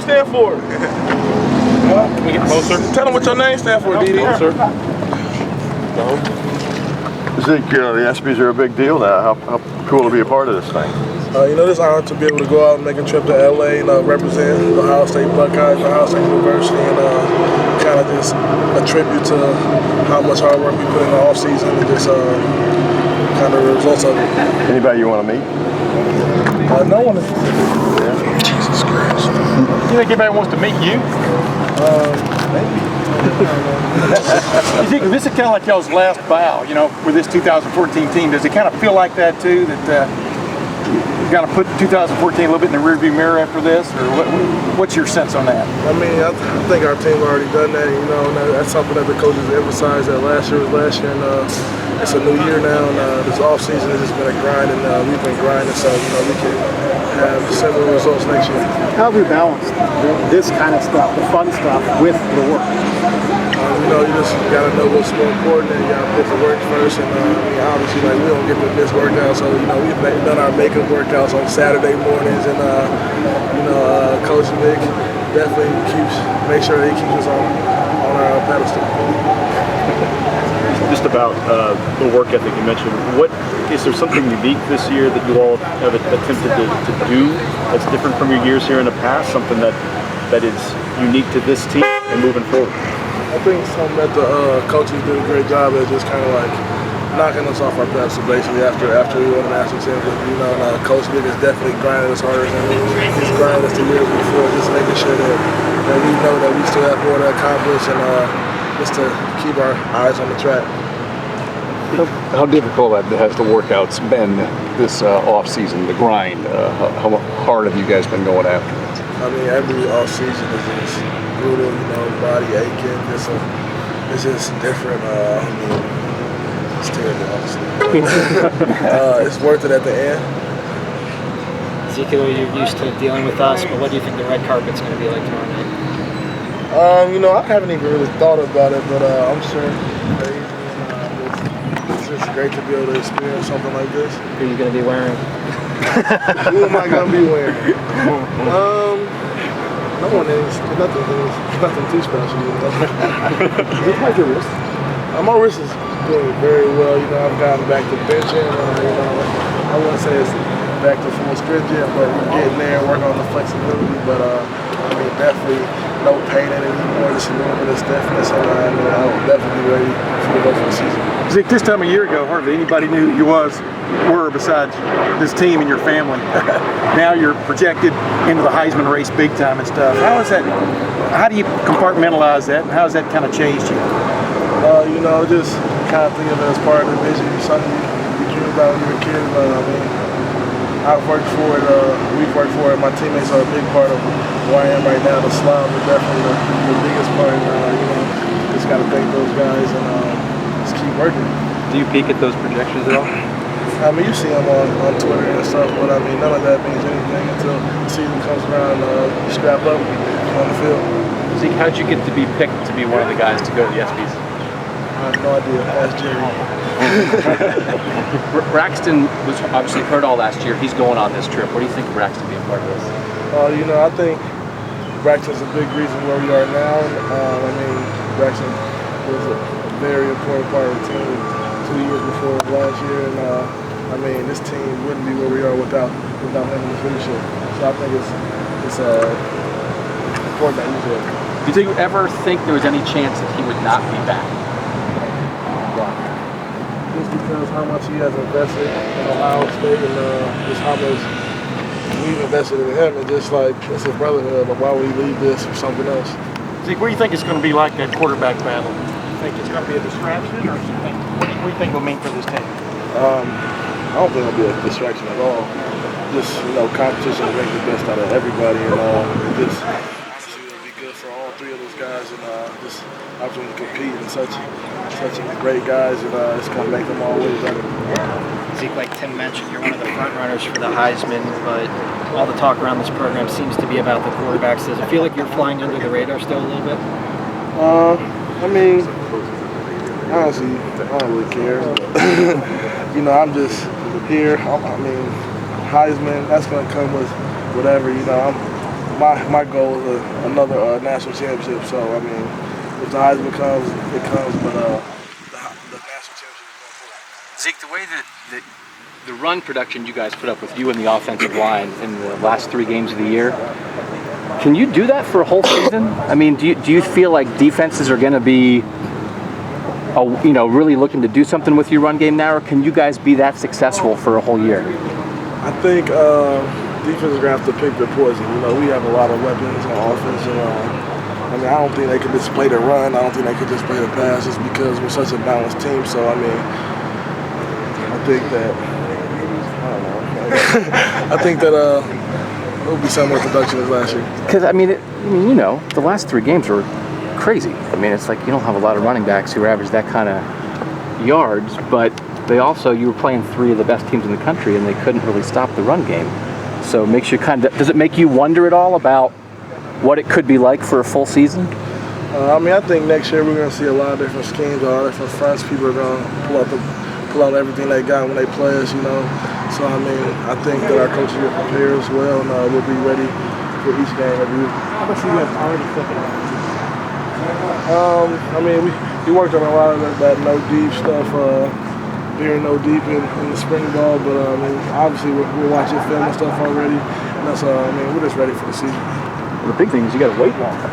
stand for? Can we get closer? Tell them what your name stand for, DD. Closer. Ezekiel, the ESPYs are a big deal now. How cool to be a part of this thing. You know, it's an honor to be able to go out and make a trip to LA and represent the Ohio State Buckeyes, Ohio State University, and kind of just a tribute to how much hard work we put in the off season and just kind of the results of it. Anybody you want to meet? No one is. Yeah. Jesus Christ. You think anybody wants to meet you? Maybe. You think this is kind of like y'all's last bow, you know, with this 2014 team? Does it kind of feel like that too? That you got to put 2014 a little bit in the rearview mirror after this, or what's your sense on that? I mean, I think our team already done that. You know, and that's something that the coaches emphasized that last year was last year, and it's a new year now. And this off season has just been a grind, and we've been grinding, so you know we can have similar results next year. How have you balanced this kind of stuff, the fun stuff, with the work? You know, you just gotta know what's more important, and you gotta put the work first. And I mean, obviously, like we don't get to miss workouts, so you know we've done our makeup workouts on Saturday mornings, and you know, Coach Vic definitely make sure that he keeps us on our pedestal. Just about the work ethic you mentioned. What is there something unique this year that you all have attempted to do that's different from your years here in the past? Something that is unique to this team and moving forward? I think something that the coaches did a great job at, just kind of like knocking us off our pedestal basically after we won the national championship. You know, and Coach Vic has definitely grinded us harder than he's grinded us the years before, just making sure that we know that we still have more to accomplish, and just to keep our eyes on the track. How difficult has the workouts been this off season, the grind? How hard have you guys been going after it? I mean, every off season is just brutal, you know, body aching. It's just different. I mean, it's terrible, honestly. It's worth it at the end. Ezekiel, you're used to dealing with us, but what do you think the red carpet's going to be like tomorrow night? You know, I haven't even really thought about it, but I'm sure it's just great to be able to experience something like this. Who are you going to be wearing? Who am I going to be wearing? No one is. Nothing too special. How's your wrist? My wrist is doing very well. You know, I've gotten back to benching. You know, I wouldn't say it's back to full strength yet, but we're getting there, working on the flexibility. But I mean, definitely no pain in it anymore. Just a little bit of stiffness, and I'm definitely ready for the rest of the season. Zeke, this time a year ago, hardly anybody knew who you were besides this team and your family. Now you're projected into the Heisman race big time and stuff. How is that? How do you compartmentalize that, and how has that kind of changed you? You know, just kind of think of it as part of the vision, something you dream about when you were a kid. But I mean, I've worked for it. We've worked for it. My teammates are a big part of where I am right now. The slum is definitely the biggest part. You know, just got to thank those guys and just keep working. Do you peek at those projections at all? I mean, you see them on Twitter and stuff, but I mean, none of that means anything until the season comes around. You strap up on the field. Zeke, how'd you get to be picked to be one of the guys to go to the ESPYs? I have no idea. Ask Jerry. Braxton was obviously hurt all last year. He's going on this trip. What do you think of Braxton being part of this? You know, I think Braxton's a big reason where we are now. I mean, Braxton was a very important part of the team 2 years before last year, and I mean, this team wouldn't be where we are without him in his leadership. So I think it's important that he's there. Did you ever think there was any chance that he would not be back? Just because how much he has invested in Ohio State and just how much we've invested in him, and just like it's his brotherhood. But why would he leave this for something else? Zeke, what do you think it's going to be like, that quarterback battle? Do you think it's going to be a distraction, or what do you think it'll mean for this team? I don't think it'll be a distraction at all. Just, you know, competition will make the best out of everybody, and just honestly, it'll be good for all three of those guys, and just opportunity to compete and such great guys, and it's going to make them all way better. Zeke, like Tim mentioned, you're one of the front runners for the Heisman, but all the talk around this program seems to be about the quarterbacks. Does it feel like you're flying under the radar still a little bit? I mean, honestly, I don't really care. You know, I'm just here. I mean, Heisman, that's going to come with whatever. You know, my goal is another national championship. So I mean, if the Heisman comes, it comes. But the national championship is more important. Zeke, the way that the run production you guys put up with you and the offensive line in the last 3 games of the year, can you do that for a whole season? I mean, do you feel like defenses are going to be, really looking to do something with your run game now, or can you guys be that successful for a whole year? I think defense is gonna have to pick their poison. We have a lot of weapons on offense, and I mean, I don't think they can just play the run. I don't think they can just play the pass, just because we're such a balanced team. So I mean, I think that I think that it'll be similar production as last year. Because the last 3 games were crazy. I mean, it's like you don't have a lot of running backs who average that kind of yards, but you were playing 3 of the best teams in the country, and they couldn't really stop the run game. So it makes you does it make you wonder at all about what it could be like for a full season? I mean, I think next year we're going to see a lot of different schemes, a lot of different fronts. People are going to pull out everything they got when they play us, So, I mean, I think that our coaches are prepared as well, and we'll be ready for each game every week. How much are you guys already thinking about? I mean, we worked on a lot of that no deep stuff, being no deep in the spring ball, but I mean, obviously we're watching film and stuff already, and that's we're just ready for the season. The big thing is you got to wait longer.